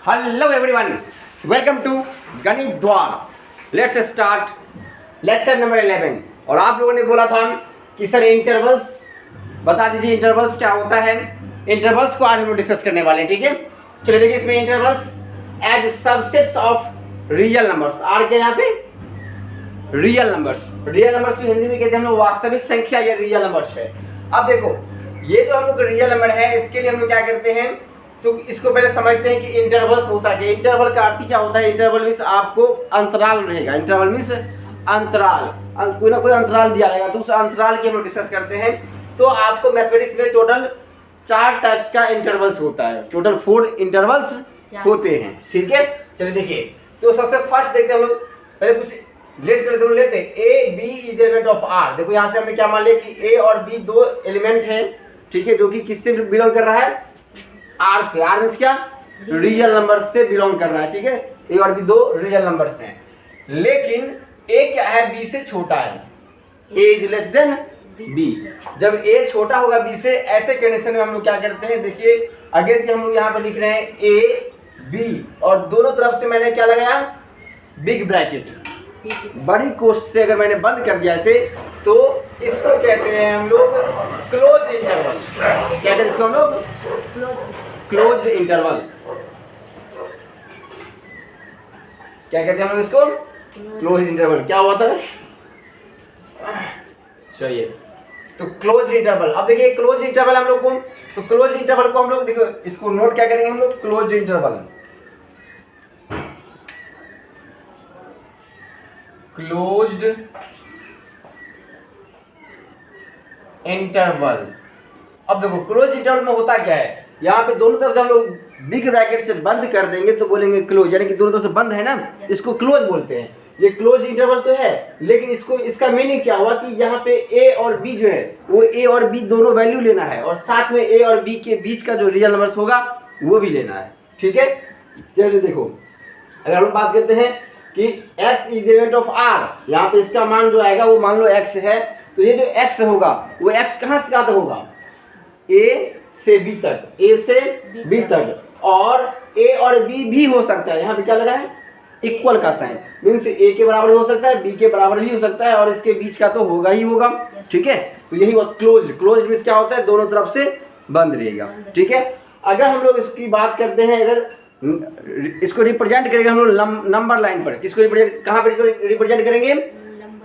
Hello everyone, welcome to गणित द्वार। Let's start lecture number 11। और आप लोगों ने बोला था कि सर इंटरवल्स बता दीजिए, इंटरवल्स क्या होता है। इंटरवल्स को आज हम लोग डिस्कस करने वाले हैं, ठीक है। चलिए देखिए, इसमें intervals as subsets of real numbers. R क्या यहाँ पे रियल नंबर्स। रियल नंबर्स को हिंदी में कहते हैं हम लोग वास्तविक संख्या या रियल नंबर्स है। अब देखो, ये जो हम लोग रियल नंबर है, इसके लिए हम लोग क्या करते हैं, तो इसको पहले समझते हैं कि इंटरवल्स होता है। इंटरवल का अर्थ क्या होता है। इंटरवल मीन्स आपको अंतराल रहेगा। इंटरवल मीन्स अंतराल, कोई ना कोई अंतराल दिया रहेगा, तो उस अंतराल की हम लोग डिस्कस करते हैं। तो आपको मैथमेटिक्स में टोटल 4 टाइप्स का इंटरवल्स होता है। टोटल 4 इंटरवल्स होते हैं, ठीक है। चलिए देखिए, तो सबसे फर्स्ट देखते हैं हम लोग, पहले कुछ लेट कर लेते let a b is element of R. देखो यहाँ से हमने क्या मान लिया कि ए और बी दो एलिमेंट हैं, ठीक है, जो कि किससे बिलोंग कर रहा है, आर से। आर मींस क्या, रियल नंबर से बिलोंग कर रहा है, ठीक है। ए और बी दो रियल नंबर्स हैं, लेकिन ए क्या है, बी से छोटा है। ए इज लेस देन बी। जब ए छोटा होगा बी से, ऐसे कंडीशन में हम लोग क्या करते हैं, देखिए अगर कि हम लोग यहाँ पे लिख रहे हैं ए बी और दोनों तरफ से मैंने क्या लगाया, बिग ब्रैकेट, बड़ी कोष्ठ से अगर मैंने बंद कर दिया इसे, तो इसको कहते हैं हम लोग क्लोज इंटरवल। क्या कहते हैं इसको हम लोग, क्लोज इंटरवल। क्या कहते हैं हम लोग इसको, क्लोज इंटरवल। क्या हुआ था, चलिए, तो क्लोज इंटरवल। अब देखिए क्लोज इंटरवल हम लोग को, तो क्लोज इंटरवल को हम लोग देखो, इसको नोट क्या करेंगे हम लोग, क्लोज इंटरवल। Closed interval. अब देखो क्लोज इंटरवल में होता क्या है, यहाँ पे दोनों तरफ से हम लोग बिग ब्रैकेट से बंद कर देंगे तो बोलेंगे क्लोज, यानी कि दोनों तरफ से बंद है ना, इसको क्लोज बोलते हैं। ये क्लोज इंटरवल तो है, लेकिन इसको इसका मीनिंग क्या हुआ कि यहाँ पे ए और बी जो है, वो ए और बी दोनों वैल्यू लेना है, और साथ में ए और बी के बीच का जो रियल नंबर होगा वो भी लेना है, ठीक है। जैसे देखो, अगर हम बात करते हैं कि x is element of r, यहाँ पे इसका मान जो आएगा वो मान लो x है, तो ये जो x होगा वो x कहाँ से कहाँ तक होगा, a से b तक, a से b तक, और a और b भी हो सकता है। यहाँ पे क्या लगा है, इक्वल का साइन, मीन्स a के बराबर हो सकता है, b के बराबर भी हो सकता है, और इसके बीच का तो होगा ही होगा, ठीक है। तो यही हुआ क्लोज। क्लोज मीन्स क्या होता है, दोनों तरफ से बंद रहेगा, ठीक है। अगर हम लोग इसकी बात करते हैं, अगर इसको रिप्रेजेंट करेंगे हम लोग नंबर लाइन पर, किसको रिप्रेजेंट, कहाँ पर रिप्रेजेंट करेंगे,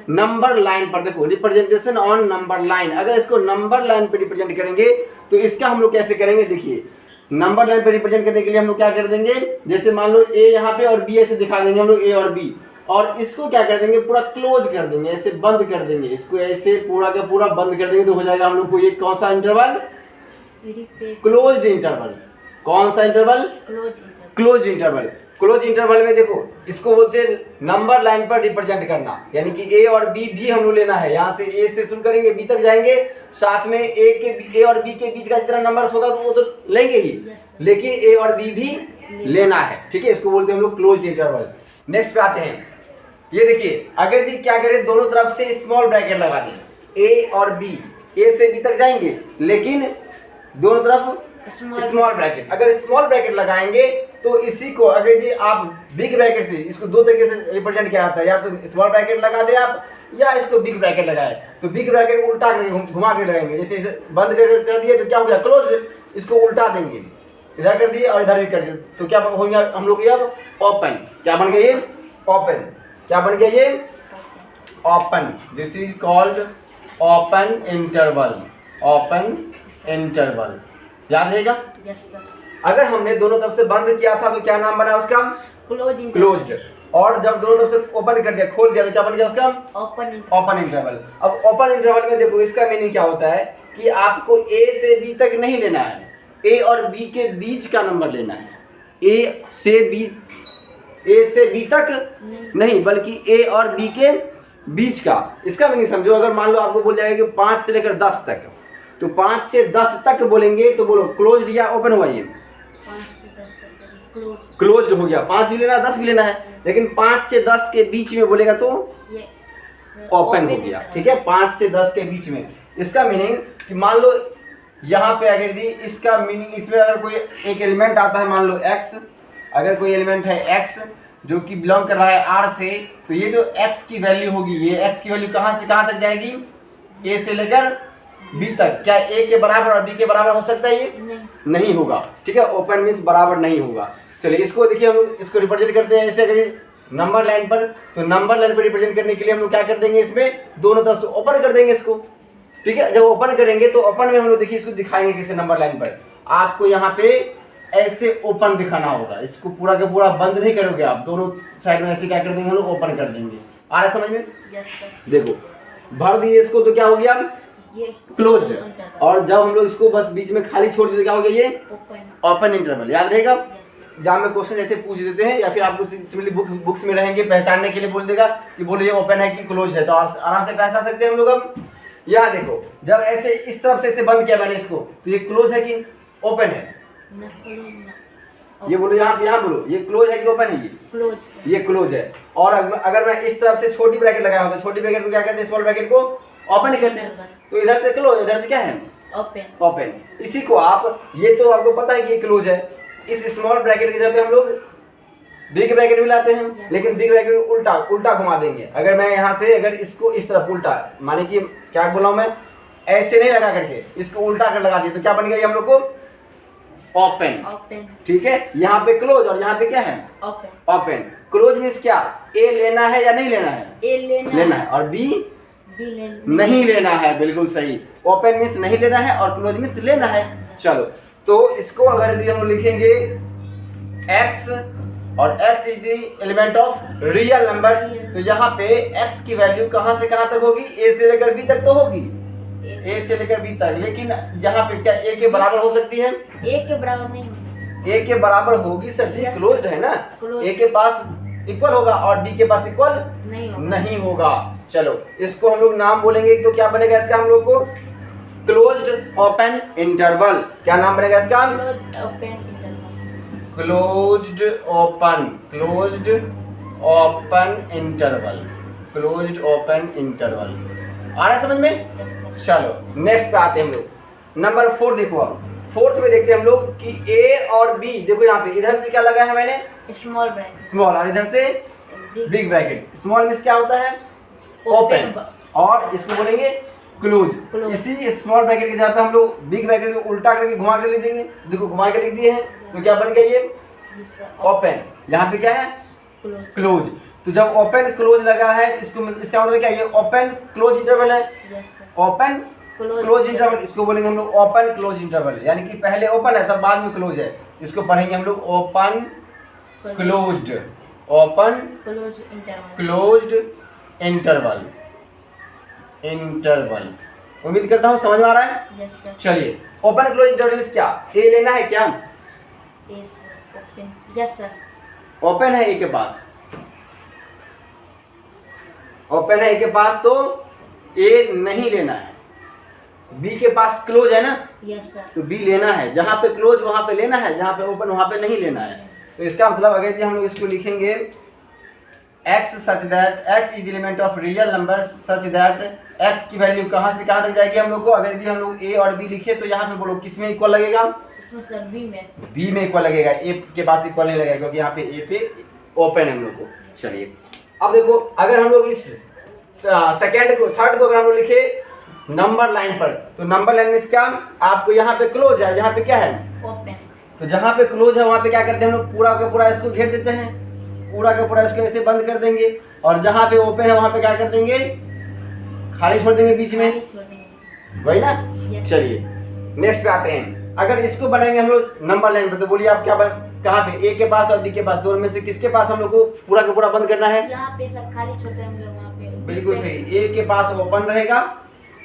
नंबर लाइन पर। देखो रिप्रेजेंटेशन ऑन नंबर लाइन, अगर इसको नंबर लाइन पर रिप्रेजेंट करेंगे तो इसका हम लोग कैसे करेंगे, देखिए नंबर लाइन पर रिप्रेजेंट करने के लिए हम लोग क्या कर देंगे, जैसे मान लो ए यहाँ पे और बी ऐसे दिखा देंगे हम लोग, ए और बी, और इसको क्या कर देंगे, पूरा क्लोज कर देंगे, ऐसे बंद कर देंगे, इसको ऐसे पूरा का पूरा बंद कर देंगे, तो हो जाएगा हम लोग को ये कौन सा इंटरवल, क्लोज्ड इंटरवल। कौन सा interval, close interval. Close interval में देखो, इसको बोलते हैं नंबर लाइन पर रिप्रेजेंट करना, यानी कि ए और बी भी हम लोग लेना है। यहाँ से ए से शुरू करेंगे, बी तक जाएंगे, साथ में ए और बी के बीच का जितना नंबर होगा तो वो तो लेंगे ही, लेकिन ए और बी भी लेना है, ठीक है। इसको बोलते हैं हम लोग क्लोज इंटरवल। नेक्स्ट पे आते हैं, ये देखिए, अगर दी क्या करें, दोनों तरफ से स्मॉल ब्रैकेट लगा दें, ए और बी, ए से बी तक जाएंगे, लेकिन दोनों तरफ स्मॉल ब्रैकेट। अगर स्मॉल ब्रैकेट लगाएंगे तो इसी को अगर यदि आप बिग ब्रैकेट से, इसको दो तरीके से रिप्रेजेंट किया जाता है, या तो स्मॉल ब्रैकेट लगा दे आप, या इसको बिग ब्रैकेट लगाए। तो बिग ब्रैकेट उल्टा घुमा के लगाएंगे, जैसे इसे बंद कर दिए तो क्या हो गया, क्लोज। इसको उल्टा देंगे, इधर कर दिए और इधर भी कर दिए, तो क्या हो गया हम लोग, ये अब ओपन। क्या बन गया ये, ओपन। क्या बन गया ये, open. This is called open interval. Open interval, याद रहेगा। Yes sir. अगर हमने दोनों तरफ से बंद किया था तो क्या नाम बना उसका, क्लोज्ड। और जब दोनों तरफ से ओपन कर दिया, खोल दिया, तो क्या बन गया उसका, ओपन इंटरवल। अब ओपन इंटरवल में देखो, इसका मीनिंग क्या होता है कि आपको ए से बी तक नहीं लेना है, ए और बी के बीच का नंबर लेना है। ए से बी तक नहीं, बल्कि ए और बी के बीच का। इसका मीनिंग समझो, अगर मान लो आपको बोल जाएगा कि 5 से लेकर 10 तक, तो 5 से 10 तक बोलेंगे तो बोलो क्लोज्ड या ओपन हुआ, ये 5 से 10 तक क्लोज्ड हो गया। 5 भी लेना है, 10 भी लेना है, लेकिन 5 से 10 के बीच में बोलेगा तो ये ओपन हो गया, ठीक है। 5 से 10 के बीच में, इसका मीनिंग कि मान लो यहाँ पे अगर दी, इसका मीनिंग, इसमें अगर कोई एक एलिमेंट आता है, मान लो x, अगर कोई एलिमेंट है x जो कि बिलोंग कर रहा है R से, तो ये जो x की वैल्यू होगी, ये x की वैल्यू कहाँ से कहाँ तक जाएगी, a से लेकर b तक। क्या a के बराबर और b के बराबर हो सकता है? ये नहीं होगा, ठीक है। ओपन मीन्स बराबर नहीं होगा। चलिए इसको देखिए, हम लोग इसको रिप्रेजेंट करते हैं ऐसे। अगर नंबर लाइन पर, तो नंबर लाइन पर रिप्रेजेंट करने के लिए हम लोग क्या कर देंगे, इसमें दोनों तरफ से ओपन कर देंगे इसको, ठीक है। जब ओपन करेंगे तो ओपन में हम लोग देखिए इसको दिखाएंगे किसी नंबर लाइन पर। आपको यहाँ पे ऐसे ओपन दिखाना होगा, इसको पूरा का पूरा बंद नहीं करोगे आप, दोनों साइड में ऐसे क्या कर देंगे हम लोग, ओपन कर देंगे। आ रहा है समझ में? Yes sir. देखो भर दिए इसको तो क्या हो गया, ये क्लोज्ड। और जब हम लोग इसको बस बीच में खाली छोड़ देते क्या हो गया, ये ओपन इंटरवल। याद रहेगा, जहाँ में क्वेश्चन ऐसे पूछ देते हैं या फिर आपको सिंपली बुक्स में रहेंगे पहचानने के लिए बोल देगा कि बोलो ये ओपन है कि क्लोज है, तो आप आराम से पहचान सकते हैं हम लोग। अब यहाँ देखो, जब ऐसे इस तरफ से ऐसे बंद किया मैंने इसको, तो ये क्लोज है कि ओपन है? ये बोलो, यहाँ बोलो, ये क्लोज है कि ओपन है? ये क्लोज है। और अगर मैं इस तरफ से छोटी ब्रैकेट लगाया हो तो छोटी ब्रैकेट को क्या कहते हैं, स्मॉल ब्रैकेट को ओपन कहते हैं। तो इधर से क्लोज, इधर से क्या है, ओपन। इसी को आप, ये तो आपको पता है कि ये क्लोज है, इस स्मॉल ब्रैकेट की जगह पे हम लोग बिग ब्रैकेट भी लाते हैं, लेकिन बिग ब्रैकेट को उल्टा घुमा देंगे। अगर मैं यहाँ से अगर इसको इस तरफ उल्टा, माने कि क्या बोला हूँ मैं, ऐसे नहीं लगा करके इसको उल्टा कर लगा दिए तो क्या बन गया हम लोग को, ओपन, ठीक है। यहाँ पे क्लोज और यहाँ पे क्या है, ओपन। क्लोज मीन्स क्या, ए लेना है या नहीं लेना है? ए लेना है। और बी नहीं लेना है, बिल्कुल सही। ओपन मीन्स नहीं लेना है और क्लोज मीन्स लेना है। चलो, तो इसको अगर यदि हम लिखेंगे x और x is the element of real numbers, तो यहाँ पे x की वैल्यू कहाँ से कहाँ तक होगी, a से लेकर b तक तो होगी, a से लेकर b तक। लेकिन यहाँ पे क्या a के बराबर हो सकती है? a के बराबर नहीं होगी। a के बराबर होगी सर जी, क्लोज्ड है ना, a के पास इक्वल होगा और b के पास इक्वल नहीं होगा। चलो इसको हम लोग नाम बोलेंगे, तो क्या बनेगा इसका हम लोग को, क्लोज्ड ओपन इंटरवल। क्या नाम बनेगा इसका? Closed open interval. आ रहा है समझ में? चलो नेक्स्ट पे आते हैं हम लोग। नंबर 4 देखो, अब फोर्थ में देखते हैं हम लोग कि a और b। देखो यहाँ पे इधर से क्या लगा है मैंने, स्मॉल, और इधर से बिग ब्रैकेट। स्मॉल मीन्स क्या होता है, ओपन, और इसको बोलेंगे क्लोज। इसी स्मॉल ब्रैकेट की जगह पे हम लोग बिग ब्रैकेट को उल्टा करके घुमा कर लिख देंगे। देखो घुमा के लिख दिए हैं, तो क्या बन गया ये, ओपन। यहाँ पे क्या है, क्लोज। तो जब ओपन क्लोज लगा है, इसको इसका मतलब क्या, ये ओपन क्लोज इंटरवल है, ओपन क्लोज इंटरवल। इसको बोलेंगे हम लोग ओपन क्लोज इंटरवल, यानी कि पहले ओपन है तब बाद में क्लोज है। इसको पढ़ेंगे हम लोग open closed, open closed interval. उम्मीद करता हूँ समझ में आ रहा है। चलिए ओपन क्लोज इंटरवल क्या, ए लेना है क्या, ओपन है ए के पास, ओपन है ए के पास, तो ए नहीं लेना है। बी के पास क्लोज है ना, तो बी लेना है। जहां पे क्लोज वहां पे लेना है, जहां पे ओपन वहां पे नहीं लेना है। तो इसका मतलब अगर हम लोग इसको लिखेंगे x such that x is element of real number such that x की वैल्यू कहां से कहां तक जाएगी हम लोग को। अगर यदि हम लोग a और b लिखे तो यहाँ पे बोलो किस में इक्वल लगेगा, b में इक्वल लगेगा, a के पास इक्वल नहीं लगेगा क्योंकि यहाँ पे a पे ओपन है हम लोग को। चलिए अब देखो, अगर हम लोग इस सेकेंड को, थर्ड को अगर हम लोग लिखे नंबर लाइन पर, तो नंबर लाइन में क्या, आपको यहाँ पे क्लोज है, यहाँ पे क्या है, ओपन। तो जहाँ पे क्लोज है वहाँ पे क्या करते हैं हम लोग, पूरा का पूरा इसको घेर देते हैं, पूरा का पूरा इसको ऐसे बंद कर देंगे। और जहाँ पे ओपन है वहाँ पे क्या कर देंगे, खाली छोड़ देंगे बीच में, वही ना। चलिए नेक्स्ट पे आते हैं। अगर इसको बनाएंगे हम लोग नंबर लाइन पर, तो बोलिए आप क्या कहाँ पे, ए के पास और बी के पास, दोनों में से किसके पास हम लोग को पूरा का पूरा बंद करना है, यहाँ पे सब खाली छोड़ देंगे, वहाँ पे बिल्कुल सही। ए के पास ओपन रहेगा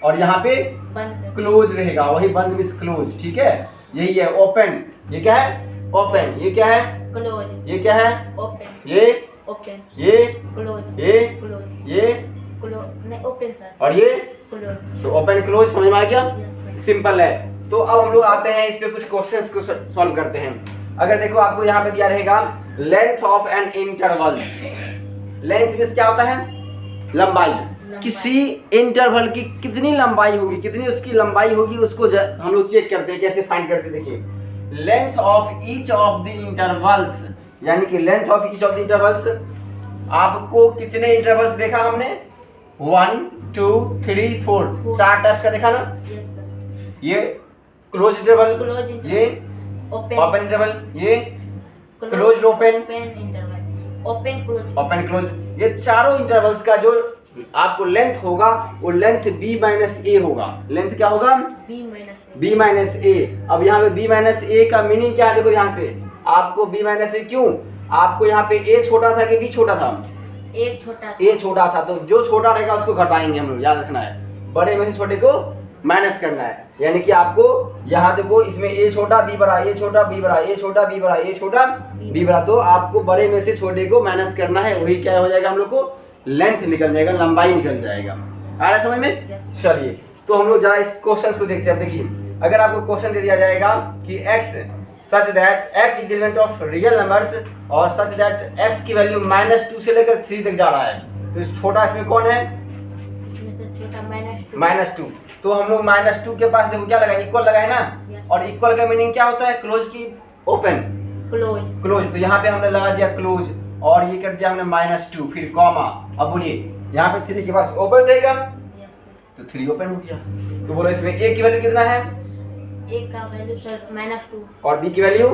और यहाँ पे क्लोज रहेगा, वही बंद मिस क्लोज, ठीक है। यही है ओपन, ये क्या है, ओपन, ये क्या है, क्लोज, ये क्या है, ओपन, ये ओपन, ये क्लोज, ये क्लोज, ये क्लोज, नहीं ओपन सर, और ये क्लोज। तो ओपन क्लोज समझ में आ गया, सिंपल है। तो अब हम लोग आते हैं इस पे कुछ क्वेश्चंस को सॉल्व करते हैं। अगर देखो आपको यहाँ पे दिया रहेगा length of an interval. Length means क्या होता है, लंबाई। किसी इंटरवल की कितनी लंबाई होगी, कितनी उसकी लंबाई होगी, उसको हम लोग चेक करते हैं। कैसे फाइंड करते हैं, देखिए length of each of the intervals यानी कि length of each of the intervals. आपको कितने इंटरवल्स देखा हमने? 1 2 3 4, 4 टाइप्स का देखा ना। Yes, sir. ये क्लोज इंटरवल, Closed interval. ये Open. ओपन इंटरवल, ये closed open. Open interval. Open close. Open close. ये चारों इंटरवल्स का जो आपको लेंथ होगा वो लेंथ b माइनस ए होगा। लेंथ क्या होगा? B minus A. b minus A. अब यहाँ पे b माइनस ए का मीनिंग क्या है? देखो ध्यान से, आपको b माइनस ए क्यों? आपको यहाँ पे a छोटा था कि b छोटा था? एक छोटा a छोटा था, तो जो छोटा रहेगा उसको घटाएंगे हम लोग, याद रखना है। बड़े में से छोटे को माइनस करना है। यानी कि आपको यहाँ देखो, इसमें a छोटा b बड़ा, a छोटा b बड़ा, a छोटा b बड़ा, a छोटा b बड़ा, तो आपको बड़े में से छोटे को माइनस करना है। वही क्या हो जाएगा? हम लोग को लेंथ निकल जाएगा, लंबाई निकल जाएगा। आ रहा है समझ में? Yes. चलिए, तो हम लोग जरा इस क्वेश्चन को देखते हैं। देखिए, अगर आपको क्वेश्चन दे दिया जाएगा कि x such that x is element of real numbers और सच दैट x की वैल्यू -2 से लेकर 3 तक जा रहा है, तो इस छोटा इसमें कौन है? इसमें से छोटा -2। तो हम लोग -2 के पास देखो क्या लगा? इक्वल लगा है ना। Yes. और इक्वल का मीनिंग क्या होता है? क्लोज की ओपन। क्लोज। क्लोज, तो यहाँ पे हमने लगा दिया क्लोज और ये कर दिया हमने -2, फिर कॉमा। अब बोलिए, यहाँ पे 3 के पास ओपन रहेगा Yes, sir. तो 3 ओपन हो गया। तो बोलो इसमें a की वैल्यू कितना है? एक का वैल्यू सर -2 और b की वैल्यू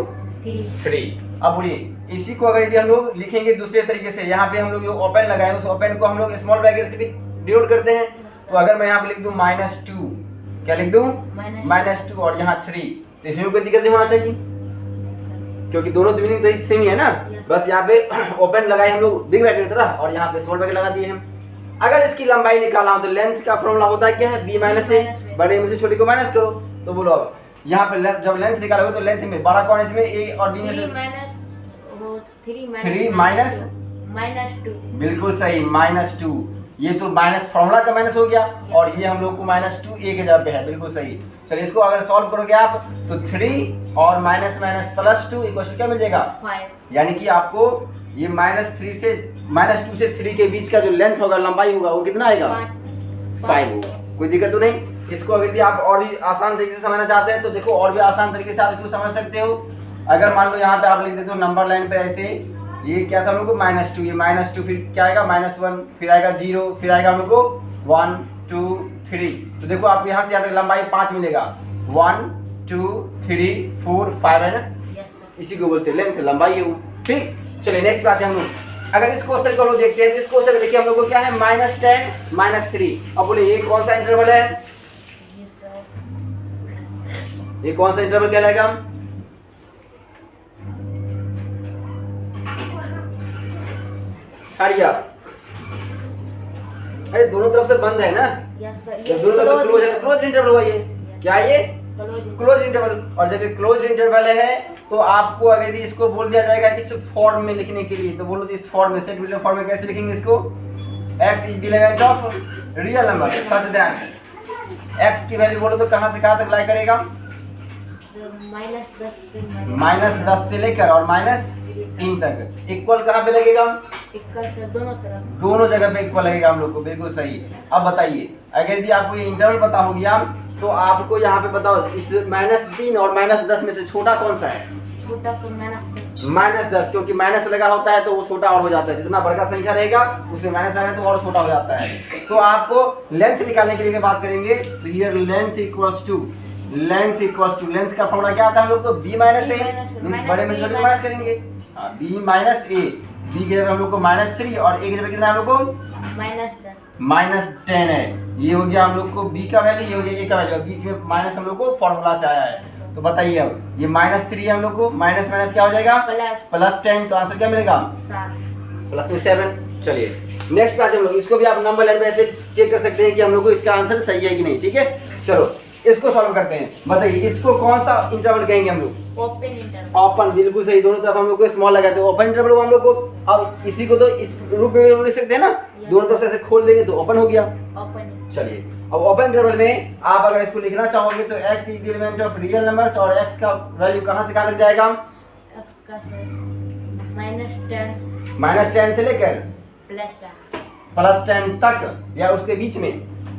3। 3। अब बोलिए, इसी को अगर यदि हम लोग लिखेंगे दूसरे तरीके से, यहाँ पे हम लोग जो ओपन लगाए उस ओपन को हम लोग स्मॉल ब्रैकेट से भी डिनोट करते हैं। तो अगर मैं यहाँ पे लिख दूं -2, क्या लिख दूं? -2 और यहाँ 3, तो इसमें कोई दिक्कत नहीं होना चाहिए क्योंकि दोनों मीनिंग तो सेम ही है ना। Yes. बस यहाँ पे ओपन लगाए हम लोग बिग ब्रैकेट की तरह और यहाँ पे स्मॉल ब्रैकेट लगा दिए हम। अगर इसकी लंबाई निकालना हो तो लेंथ का फॉर्मूला होता है क्या है? b minus a. बड़े में से छोटे को माइनस करो। तो बोलो अब यहाँ पे जब लेंथ निकालोगे तो लेंथ में बड़ा कौन है? इसमें a और b में से 3 माइनस -2। बिल्कुल सही, -2। ये तो माइनस फॉर्मूला का माइनस हो गया और ये हम लोग को -2 a के जगह पे है। बिल्कुल सही। चलिए, इसको अगर सॉल्व करोगे आप तो 3 और -2 इक्वल क्या मिल जाएगा? 5। यानी कि आपको ये -2 से 3 के बीच का जो लेंथ होगा, लंबाई होगा, वो कितना आएगा? 5 होगा। कोई दिक्कत तो नहीं। इसको अगर यदि आप और भी आसान तरीके से समझना चाहते हैं तो देखो, और भी आसान तरीके से आप इसको समझ सकते हो। अगर मान लो यहाँ पे आप लिख देते हो नंबर लाइन पे ऐसे, ये क्या था हम लोग को? -2, ये -2, फिर क्या आएगा? -1, फिर आएगा 0, फिर आएगा हम लोग को 1 2 3। तो देखो आपको यहाँ से यहाँ तक लंबाई 5 मिलेगा। 1 2 3 4 5 है ना। Yes sir. इसी को बोलते हैं लेंथ, लंबाई है वो। ठीक, चलिए नेक्स्ट बात है हम लोग। अगर इस क्वेश्चन को लोग देखते हैं, इस क्वेश्चन देखिए हम लोग को क्या है? -10 -3। अब बोले ये कौन सा इंटरवल है? Yes sir. ये कौन सा इंटरवल कहलाएगा? हरिया, अरे दोनों तरफ से बंद है ना। Yes sir. जब दोनों तरफ से क्लोज है तो क्लोज इंटरवल हुआ। ये क्या है? ये क्लोज। Close interval. और जब ये क्लोज इंटरवल है तो आपको अगर यदि इसको बोल दिया जाएगा इस फॉर्म में लिखने के लिए, तो बोलो तो इस फॉर्म में, सेट बिलोंग फॉर्म में कैसे लिखेंगे इसको? x is the element of real number such that x की वैल्यू बोलो तो कहां से कहां तक लाई करेगा? -10 से -10 से लेकर और -3 तक। इक्वल कहां पे लगेगा? इक्वल सर दोनों तरफ। दोनों जगह पे इक्वल लगेगा हम लोग को। बिल्कुल सही। अब बताइए, अगर यदि आपको ये इंटरवल पता हो गया तो आपको यहाँ पे बताओ इस -3 और -10 में से छोटा कौन सा है? छोटा सा -10। -10, क्योंकि माइनस लगा होता है तो वो छोटा और हो जाता है। जितना बड़ा संख्या रहेगा उसमें माइनस लगा तो और छोटा हो जाता है। तो आपको लेंथ निकालने के लिए बात करेंगे तो here length equals to length का फॉर्मूला क्या आता है हम लोग को? b minus a. बड़े में छोटे को माइनस करेंगे, b माइनस ए। b के जगह हम लोग को -3 और a की जगह कितना हम लोग को? -10 है। ये हो गया हम लोग को b का वैल्यू, ये हो गया a का वैल्यू। बीच में माइनस हम लोग को फॉर्मूला से आया है। तो बताइए अब ये -3 है हम लोग को, माइनस माइनस क्या हो जाएगा? +10। तो आंसर क्या मिलेगा? 7। प्लस में 7। चलिए नेक्स्ट क्लास हम लोग इसको भी आप नंबर लाइन पे ऐसे चेक कर सकते हैं कि हम लोग को इसका आंसर सही है कि नहीं। ठीक है, चलो इसको सॉल्व करते हैं। बताइए इसको कौन सा इंटरवल कहेंगे हम लोग? Open interval. ओपन, बिल्कुल सही। दोनों तरफ हम लोग को स्मॉल लगाते हैं, ओपन इंटरवल हम लोग को। अब इसी को तो इस रूप में लिख सकते हैं ना, दोनों तरफ से ऐसे खोल देंगे तो ओपन हो गया। ओपन। चलिए अब ओपन इंटरवल में आप अगर इसको लिखना चाहोगे तो x is the element of real numbers और x का वैल्यू कहां से कहां तक जाएगा? x का सर -10 -10 से लेकर +10 +10 तक या उसके बीच में?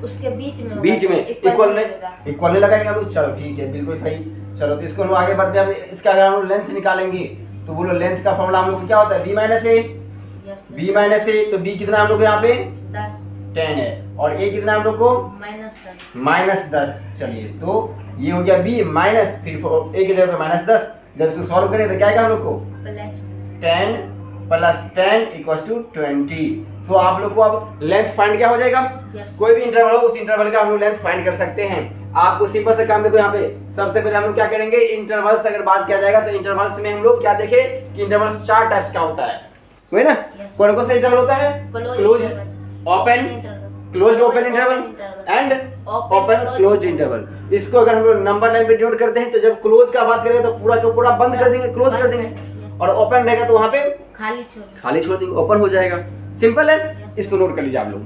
उसके बीच में इक्वल नहीं लगाएंगे हम लोग। चलो ठीक है, बिल्कुल सही। चलो तो इसको हम आगे बढ़ते हैं। इसका अगर हम लेंथ निकालेंगे तो बोलो लेंथ का फॉर्मूला हम लोग को क्या होता है B minus A. Yes sir. B minus A, तो बी कितना हम लोग को यहाँ पे 10 10 है, और ए कितना हम लोग को -10। -10। चलिए तो ये हो गया बी माइनस, फिर ए की जगह पे -10। जब इसको सॉल्व करें तो क्या आएगा हम लोग को प्लस 10 + 10 = 20। तो आप लोग को अब लेंथ फाइंड क्या हो जाएगा, Yes. कोई भी इंटरवल हो उस इंटरवल का हम लोग लेंथ फाइंड कर सकते हैं। आपको सिंपल सा काम देखो यहाँ पे, सबसे पहले हम लोग क्या करेंगे, इंटरवल्स अगर बात किया जाएगा तो इंटरवल्स में हम लोग क्या देखे कि इंटरवल्स 4 टाइप्स का होता है, हुए ना। Yes. कौन कौन सा इंटरवल होता है, close, open, close open interval and open close interval. इसको अगर हम लोग नंबर लाइन पे डिनोट करते हैं तो जब क्लोज का बात करेंगे तो पूरा का पूरा बंद कर देंगे, क्लोज कर देंगे, और ओपन रहेगा तो वहां पे खाली छोड़ देंगे, ओपन हो जाएगा। सिंपल है, Yes. इसको नोट कर लीजिए आप लोग।